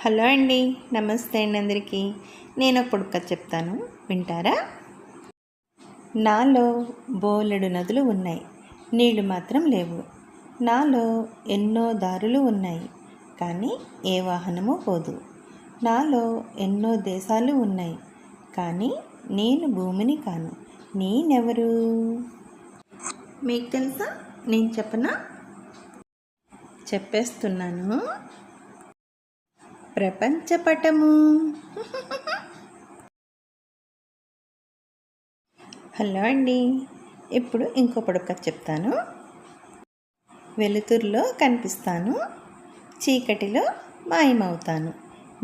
Hello అండి, నమస్తే అండి అందరికీ. నేను ఒక పొడుపు కథ చెప్తాను, వింటారా? నాలో బోలెడు నదులు ఉన్నాయి, నీళ్లు మాత్రం లేవు. నాలో ఎన్నో దారులు ఉన్నాయి, కానీ ఏ వాహనము పోదు. నాలో ఎన్నో దేశాలు ఉన్నాయి, కానీ నేను భూమిని కాను. నేనెవరు? మీకు తెలుసా? నేను చెప్పనా? చెప్పేస్తున్నాను. ప్రపంచపటము. హలో అండి, ఇప్పుడు ఇంకో పొడుపు కథ చెప్తాను. వెలుతురులో కనిపిస్తాను, చీకటిలో మాయమవుతాను.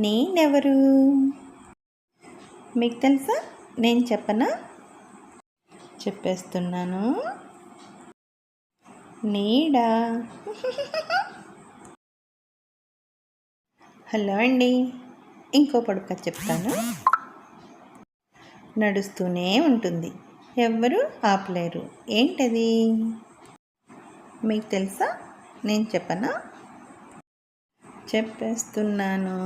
నేనెవరు? మీకు తెలుసా? నేను చెప్పనా? చెప్పేస్తున్నాను. నీడ. హలో అండి, ఇంకో పొడుపు కథ చెప్తాను. నడుస్తూనే ఉంటుంది, ఎవ్వరూ ఆపలేరు. ఏంటది? మీకు తెలుసా? నేను చెప్పనా? చెప్పేస్తున్నాను.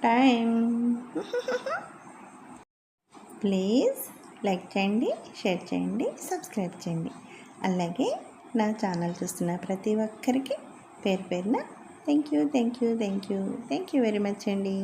టైం. ప్లీజ్ లైక్ చేయండి, షేర్ చేయండి, సబ్స్క్రైబ్ చేయండి. అలాగే నా ఛానల్ చూస్తున్న ప్రతి ఒక్కరికి పేరు పేరున థ్యాంక్ యూ వెరీ మచ్ అండి.